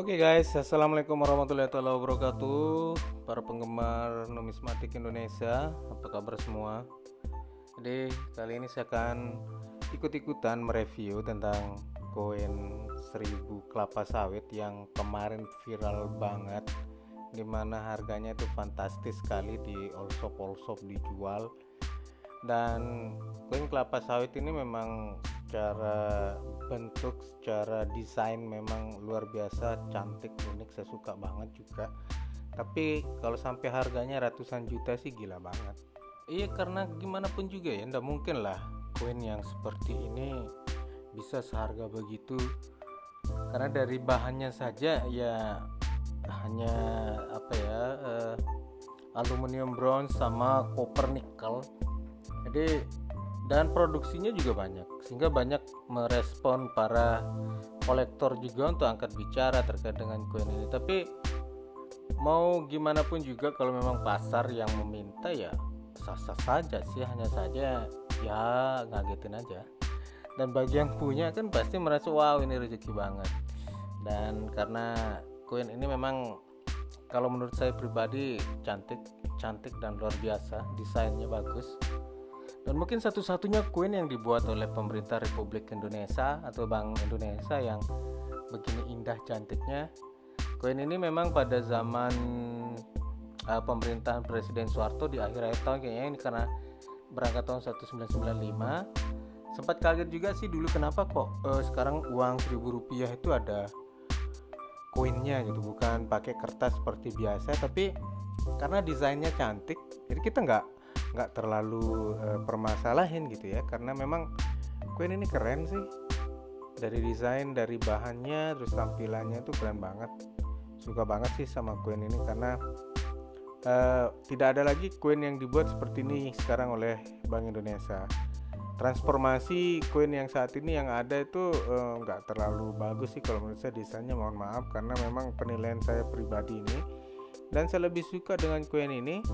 Oke guys, assalamualaikum warahmatullahi wabarakatuh. Para penggemar numismatik Indonesia, apa kabar semua? Jadi kali ini saya akan ikut-ikutan mereview tentang koin 1000 kelapa sawit yang kemarin viral banget, dimana harganya itu fantastis sekali di all shop dijual. Dan koin kelapa sawit ini memang secara bentuk, secara desain memang luar biasa cantik, unik, saya suka banget juga. Tapi kalau sampai harganya ratusan juta sih gila banget. Iya, karena gimana pun juga ya, ndak mungkin lah koin yang seperti ini bisa seharga begitu. Karena dari bahannya saja ya hanya aluminium bronze sama copper nickel. Jadi dan produksinya juga banyak, sehingga banyak merespon para kolektor juga untuk angkat bicara terkait dengan koin ini. Tapi mau gimana pun juga, kalau memang pasar yang meminta ya sah-sah saja sih, hanya saja ya ngagetin aja. Dan bagi yang punya kan pasti merasa wow, ini rezeki banget. Dan karena koin ini memang kalau menurut saya pribadi cantik dan luar biasa, desainnya bagus. Dan mungkin satu-satunya koin yang dibuat oleh pemerintah Republik Indonesia atau Bank Indonesia yang begini indah cantiknya. Koin ini memang pada zaman pemerintahan Presiden Soeharto di akhir-akhir tahun kayaknya, ini karena berangkat tahun 1995. Sempat kaget juga sih dulu kenapa kok sekarang uang 1000 rupiah itu ada koinnya gitu, bukan pakai kertas seperti biasa, tapi karena desainnya cantik jadi kita nggak terlalu permasalahin gitu ya, karena memang koin ini keren sih, dari desain, dari bahannya, terus tampilannya tuh keren banget. Suka banget sih sama koin ini karena tidak ada lagi koin yang dibuat seperti ini sekarang oleh Bank Indonesia. Transformasi koin yang saat ini yang ada itu nggak terlalu bagus sih kalau menurut saya desainnya, mohon maaf, karena memang penilaian saya pribadi ini. Dan saya lebih suka dengan koin ini,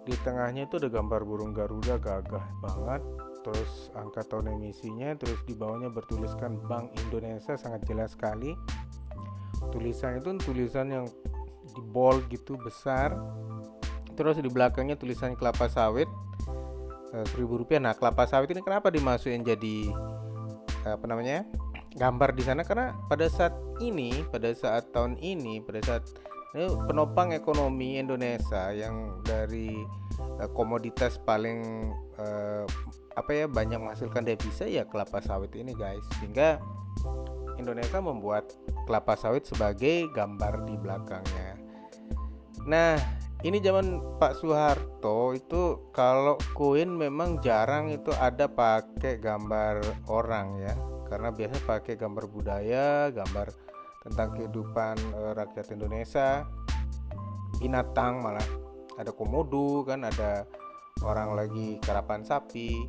di tengahnya itu ada gambar burung Garuda, gagah banget, terus angka tahun emisinya, terus di bawahnya bertuliskan Bank Indonesia, sangat jelas sekali. Tulisan itu tulisan yang di bold gitu, besar. Terus di belakangnya tulisan kelapa sawit 1000 rupiah. Nah, kelapa sawit ini kenapa dimasukin jadi gambar di sana? Karena pada saat tahun ini, pada saat ini penopang ekonomi Indonesia yang dari komoditas paling banyak menghasilkan devisa ya kelapa sawit ini guys, sehingga Indonesia membuat kelapa sawit sebagai gambar di belakangnya. Nah, ini zaman Pak Soeharto itu kalau koin memang jarang itu ada pakai gambar orang ya, karena biasanya pakai gambar budaya, gambar tentang kehidupan rakyat Indonesia, binatang, malah ada komodo kan, ada orang lagi karapan sapi.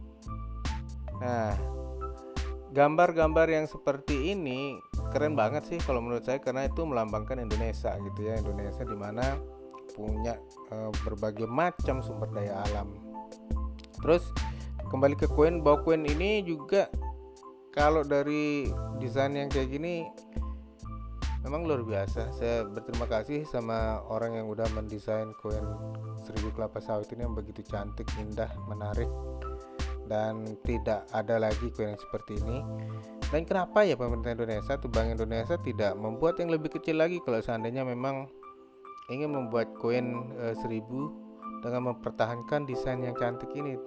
Nah, gambar-gambar yang seperti ini keren banget sih kalau menurut saya, karena itu melambangkan Indonesia gitu ya, Indonesia dimana punya berbagai macam sumber daya alam. Terus kembali ke koin, bahwa koin ini juga kalau dari desain yang kayak gini memang luar biasa. Saya berterima kasih sama orang yang udah mendesain koin 1000 kelapa sawit ini yang begitu cantik, indah, menarik, dan tidak ada lagi koin yang seperti ini. Dan kenapa ya pemerintah Indonesia atau Bank Indonesia tidak membuat yang lebih kecil lagi kalau seandainya memang ingin membuat koin 1000 dengan mempertahankan desain yang cantik ini,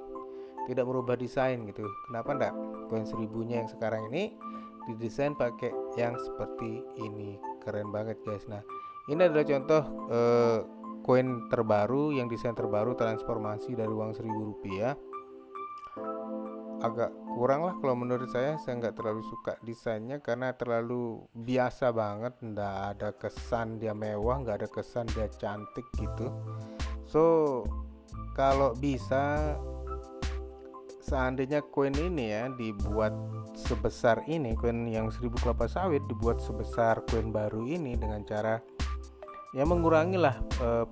tidak merubah desain gitu. Kenapa enggak koin 1000-nya yang sekarang ini didesain pakai yang seperti ini? Keren banget guys. Nah, ini adalah contoh koin terbaru, yang desain terbaru, transformasi dari uang 1000 rupiah. Agak kurang lah kalau menurut saya nggak terlalu suka desainnya karena terlalu biasa banget, nggak ada kesan dia mewah, nggak ada kesan dia cantik gitu. So kalau bisa seandainya koin ini ya dibuat sebesar ini, koin yang 1000 kelapa sawit dibuat sebesar koin baru ini dengan cara ya mengurangilah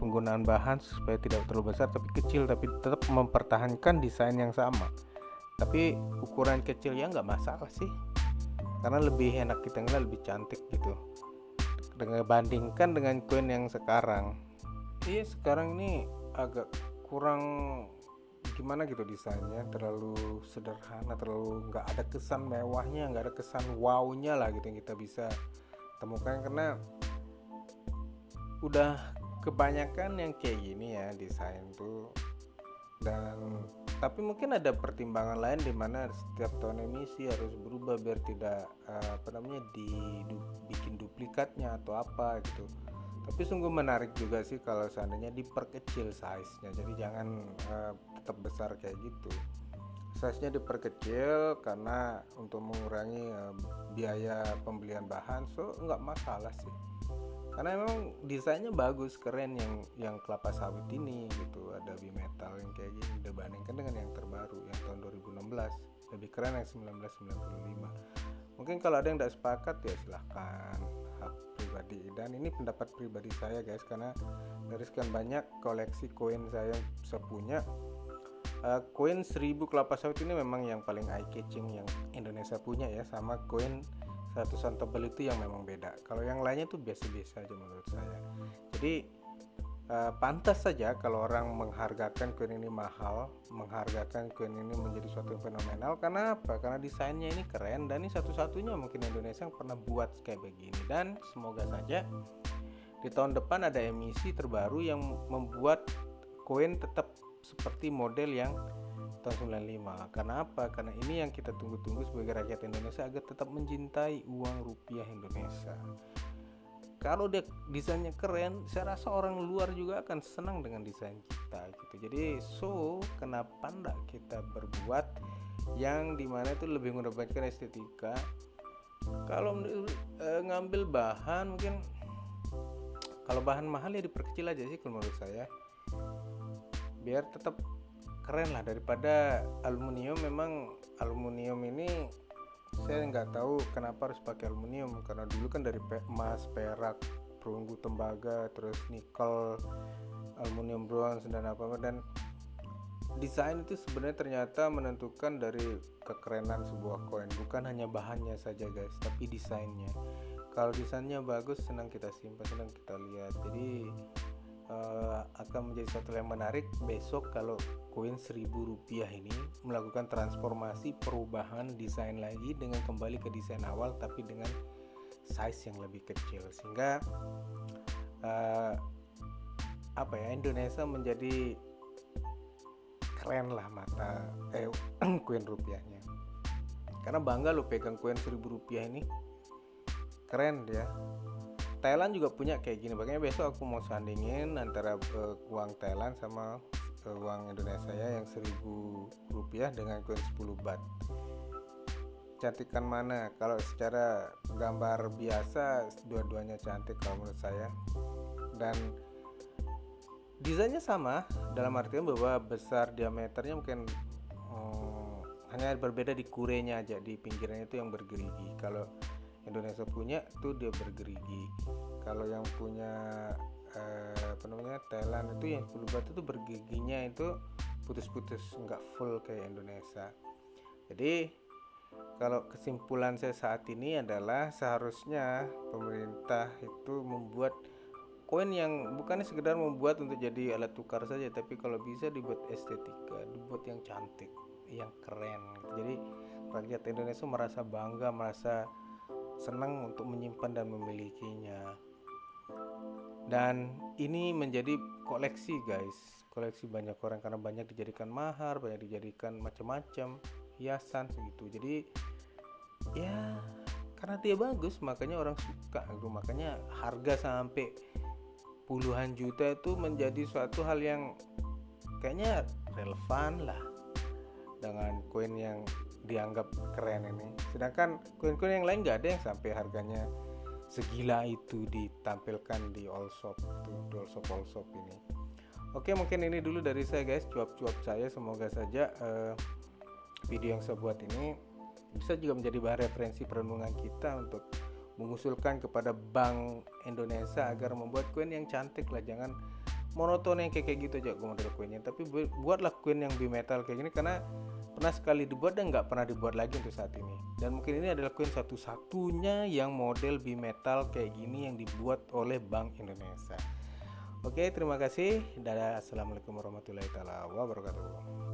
penggunaan bahan supaya tidak terlalu besar tapi kecil, tapi tetap mempertahankan desain yang sama. Tapi ukuran kecil ya nggak masalah sih, karena lebih enak kita ngeliat, lebih cantik gitu. dengan bandingkan dengan koin yang sekarang. Iya, sekarang ini agak kurang gimana gitu desainnya, terlalu sederhana, terlalu nggak ada kesan mewahnya, nggak ada kesan wownya lah gitu yang kita bisa temukan, karena udah kebanyakan yang kayak gini ya desain tuh. Dan tapi mungkin ada pertimbangan lain di mana setiap tahun emisi harus berubah biar tidak dibikin duplikatnya atau apa gitu. Tapi sungguh menarik juga sih kalau seandainya diperkecil size-nya, jadi jangan tetap besar kayak gitu. Size-nya diperkecil karena untuk mengurangi biaya pembelian bahan, so nggak masalah sih. Karena memang desainnya bagus, keren yang kelapa sawit ini gitu, ada bimetal yang kayak gini dibandingkan dengan yang terbaru yang tahun 2016, lebih keren yang 1995. Mungkin kalau ada yang tidak sepakat ya silahkan, hak pribadi, dan ini pendapat pribadi saya guys, karena dari sekian banyak koleksi koin saya punya, koin 1000 kelapa sawit ini memang yang paling eye catching yang Indonesia punya ya, sama koin 100-an tebal itu yang memang beda. Kalau yang lainnya tuh biasa-biasa aja menurut saya. Jadi pantas saja kalau orang menghargakan koin ini mahal, menghargakan koin ini menjadi suatu yang fenomenal. Karena apa? Karena desainnya ini keren, dan ini satu-satunya mungkin Indonesia yang pernah buat kayak begini. Dan semoga saja di tahun depan ada emisi terbaru yang membuat koin tetap seperti model yang tahun 95. Karena apa? Karena ini yang kita tunggu-tunggu sebagai rakyat Indonesia agar tetap mencintai uang rupiah Indonesia. Kalau dia desainnya keren, saya rasa orang luar juga akan senang dengan desain kita gitu. Jadi kenapa enggak kita berbuat yang dimana itu lebih mendapatkan estetika. Kalau ngambil bahan, mungkin kalau bahan mahal ya diperkecil aja sih kalau menurut saya, biar tetap keren lah daripada aluminium. Memang aluminium ini saya nggak tahu kenapa harus pakai aluminium, karena dulu kan dari emas, perak, perunggu tembaga, terus nikel, aluminium, bronze, dan apa-apa. Dan desain itu sebenarnya ternyata menentukan dari kekerenan sebuah koin, bukan hanya bahannya saja guys, tapi desainnya. Kalau desainnya bagus, senang kita simpan, senang kita lihat. Jadi akan menjadi sesuatu yang menarik besok kalau koin 1000 rupiah ini melakukan transformasi perubahan desain lagi dengan kembali ke desain awal, tapi dengan size yang lebih kecil, sehingga Indonesia menjadi keren lah mata koin rupiahnya. Karena bangga lo pegang koin 1000 rupiah ini, keren dia. Thailand juga punya kayak gini, makanya besok aku mau sandingin antara uang Thailand sama uang Indonesia ya, yang 1000 rupiah dengan koin 10 baht. Cantikan mana? Kalau secara gambar biasa dua-duanya cantik kalau menurut saya, dan desainnya sama dalam artian bahwa besar diameternya mungkin hanya berbeda di kurenya aja, di pinggirannya itu yang bergerigi. Kalau Indonesia punya tuh dia bergerigi. Kalau yang punya Thailand itu yang 10 baht itu bergeriginya itu putus-putus, nggak full kayak Indonesia. Jadi kalau kesimpulan saya saat ini adalah seharusnya pemerintah itu membuat koin yang bukan sekedar membuat untuk jadi alat tukar saja, tapi kalau bisa dibuat estetika, dibuat yang cantik, yang keren. Jadi rakyat Indonesia merasa bangga, merasa senang untuk menyimpan dan memilikinya. Dan ini menjadi koleksi guys, koleksi banyak orang, karena banyak dijadikan mahar, banyak dijadikan macam-macam hiasan segitu. Jadi ya karena dia bagus makanya orang suka gitu, makanya harga sampai puluhan juta itu menjadi suatu hal yang kayaknya relevan lah dengan koin yang dianggap keren ini. Sedangkan koin-koin yang lain nggak ada yang sampai harganya segila itu ditampilkan di all shop ini. Oke, mungkin ini dulu dari saya guys, cuap-cuap saya. Semoga saja video yang saya buat ini bisa juga menjadi bahan referensi perenungan kita untuk mengusulkan kepada Bank Indonesia agar membuat koin yang cantik lah, jangan monoton yang kayak gitu aja model koinnya, tapi buatlah koin yang bimetal kayak gini, karena pernah sekali dibuat dan nggak pernah dibuat lagi untuk saat ini. Dan mungkin ini adalah koin satu-satunya yang model bimetal kayak gini yang dibuat oleh Bank Indonesia. Oke, terima kasih. Dadah, assalamualaikum warahmatullahi wabarakatuh.